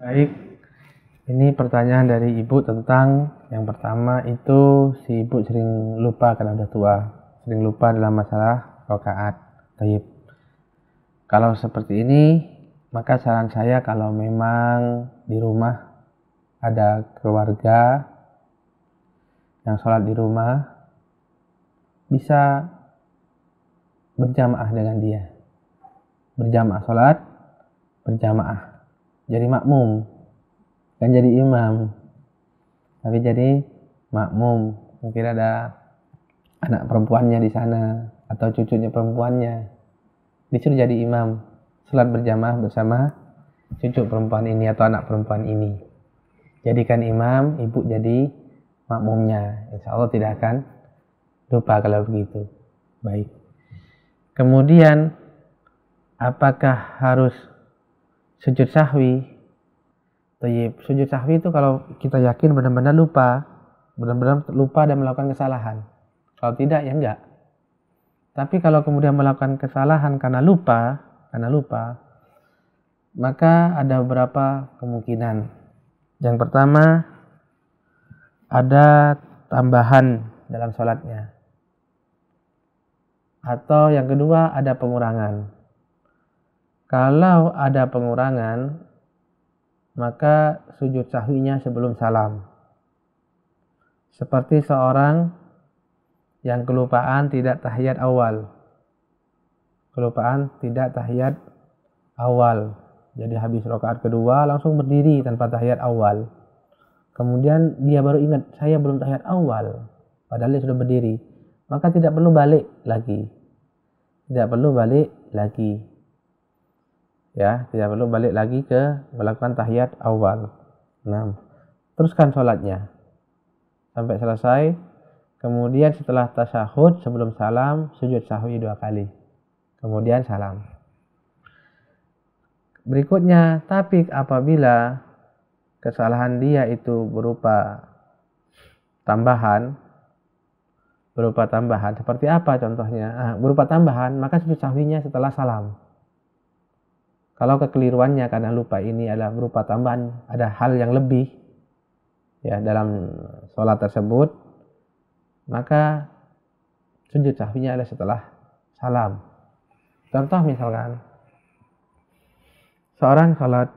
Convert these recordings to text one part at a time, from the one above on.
Baik, ini pertanyaan dari ibu tentang yang pertama itu si ibu sering lupa karena udah tua, sering lupa dalam masalah rakaat. Baik. Kalau seperti ini, maka saran saya kalau memang di rumah ada keluarga yang sholat di rumah, bisa berjamaah dengan dia. Berjamaah sholat, berjamaah. Jadi makmum, kan jadi imam, tapi jadi makmum. Mungkin ada anak perempuannya di sana atau cucunya perempuannya, disuruh jadi imam, sholat berjamaah bersama cucu perempuan ini atau anak perempuan ini. Jadikan imam, ibu jadi makmumnya. Insya Allah tidak akan lupa kalau begitu. Baik. Kemudian, apakah harus sujud sahwi? Sujud sahwi itu kalau kita yakin benar-benar lupa dan melakukan kesalahan. Kalau tidak, ya enggak. Tapi kalau kemudian melakukan kesalahan karena lupa, maka ada beberapa kemungkinan. Yang pertama, ada tambahan dalam sholatnya. Atau yang kedua, ada pengurangan. Kalau ada pengurangan, maka sujud sahwinya sebelum salam. Seperti seorang yang kelupaan tidak tahiyat awal. Jadi habis rakaat kedua langsung berdiri tanpa tahiyat awal. Kemudian dia baru ingat, saya belum tahiyat awal. Padahal dia sudah berdiri. Maka tidak perlu balik lagi. Ya, tidak perlu balik lagi ke melakukan tahiyat awal. Nah, teruskan sholatnya sampai selesai. Kemudian setelah tasyahud sebelum salam, sujud sahwi 2 kali. Kemudian salam. Berikutnya, tapi apabila kesalahan dia itu berupa tambahan, seperti apa contohnya? Berupa tambahan, maka sujud sahwinya setelah salam. Kalau kekeliruannya karena lupa ini adalah berupa tambahan, ada hal yang lebih ya dalam sholat tersebut, maka sujud sahwinya adalah setelah salam. Contoh misalkan seorang sholat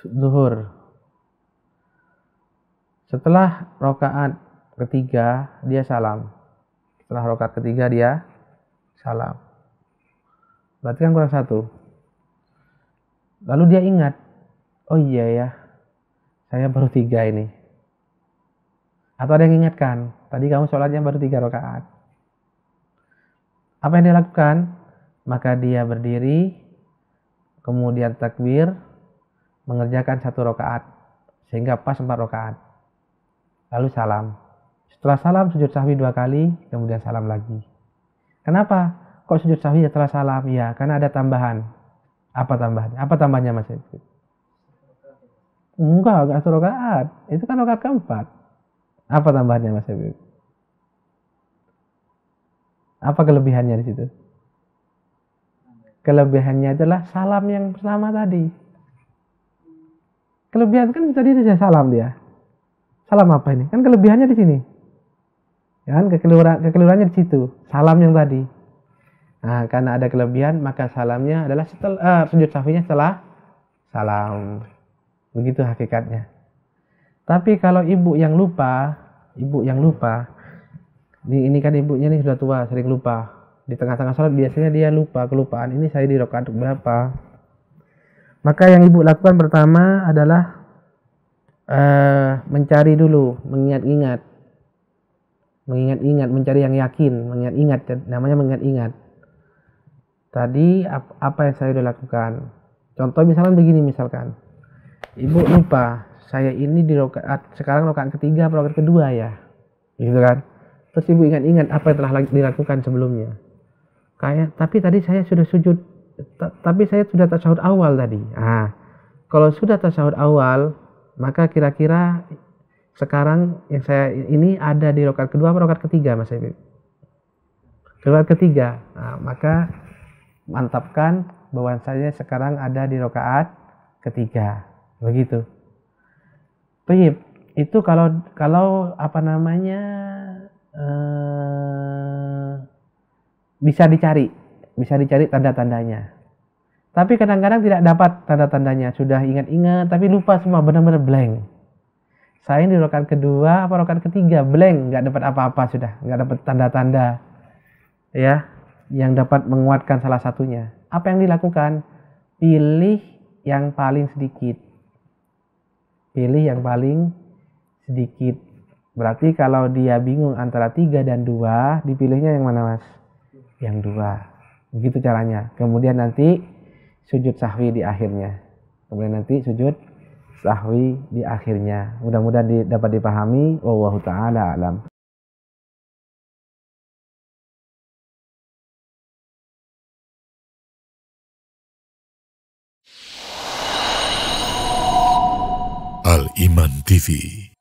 zuhur, setelah rakaat ketiga dia salam. Berarti kan kurang 1. Lalu dia ingat, oh iya ya, saya baru 3 ini. Atau ada yang ingatkan, tadi kamu sholatnya baru 3 rakaat. Apa yang dia lakukan? Maka dia berdiri, kemudian takbir, mengerjakan 1 rakaat, sehingga pas 4 rakaat. Lalu salam. Setelah salam, sujud sahwi 2 kali, kemudian salam lagi. Kenapa? Kok sujud sahwi setelah salam? Ya, karena ada tambahan. Apa tambahannya? Apa tambahnya Mas Habib? Enggak 1 rakaat. Itu kan rakaat keempat. Apa tambahannya Mas Habib? Apa kelebihannya di situ? Kelebihannya adalah salam yang pertama tadi. Kelebihan kan tadi sudah salam dia. Salam apa ini? Kan kelebihannya di sini. Ya kan kekeliruannya di situ. Salam yang tadi. Nah, karena ada kelebihan, maka salamnya adalah sujud sahwinya setelah salam. Begitu hakikatnya. Tapi kalau ibu yang lupa, ini kan ibunya nih sudah tua, sering lupa. Di tengah-tengah sholat biasanya dia lupa, kelupaan ini saya di rakaat berapa. Maka yang ibu lakukan pertama adalah mencari dulu, mengingat-ingat, mencari yang yakin, namanya mengingat-ingat. Tadi apa yang saya sudah lakukan? Contoh misalkan begini, ibu lupa, saya ini di sekarang rakaat ketiga atau rakaat kedua ya, gitu kan? Terus ibu ingat-ingat apa yang telah dilakukan sebelumnya. Tapi tadi saya sudah sujud, tapi saya sudah tasyahud awal tadi. Kalau sudah tasyahud awal, maka kira-kira sekarang yang saya ini ada di rakaat kedua atau rakaat ketiga, Mas Habib? Rakaat ketiga. Maka mantapkan bahwasanya sekarang ada di rakaat ketiga. Begitu. Baik, itu kalau apa namanya bisa dicari tanda-tandanya. Tapi kadang-kadang tidak dapat tanda-tandanya, sudah ingat-ingat tapi lupa semua, benar-benar blank. Saya di rakaat kedua apa rakaat ketiga blank, nggak dapat apa-apa, sudah nggak dapat tanda-tanda ya yang dapat menguatkan salah satunya. Apa yang dilakukan? Pilih yang paling sedikit. Pilih yang paling sedikit. Berarti kalau dia bingung antara 3 dan 2, dipilihnya yang mana, Mas? Yang 2. Begitu caranya. Kemudian nanti sujud sahwi di akhirnya. Mudah-mudahan dapat dipahami. Wallahu taala alam. Al Iman TV.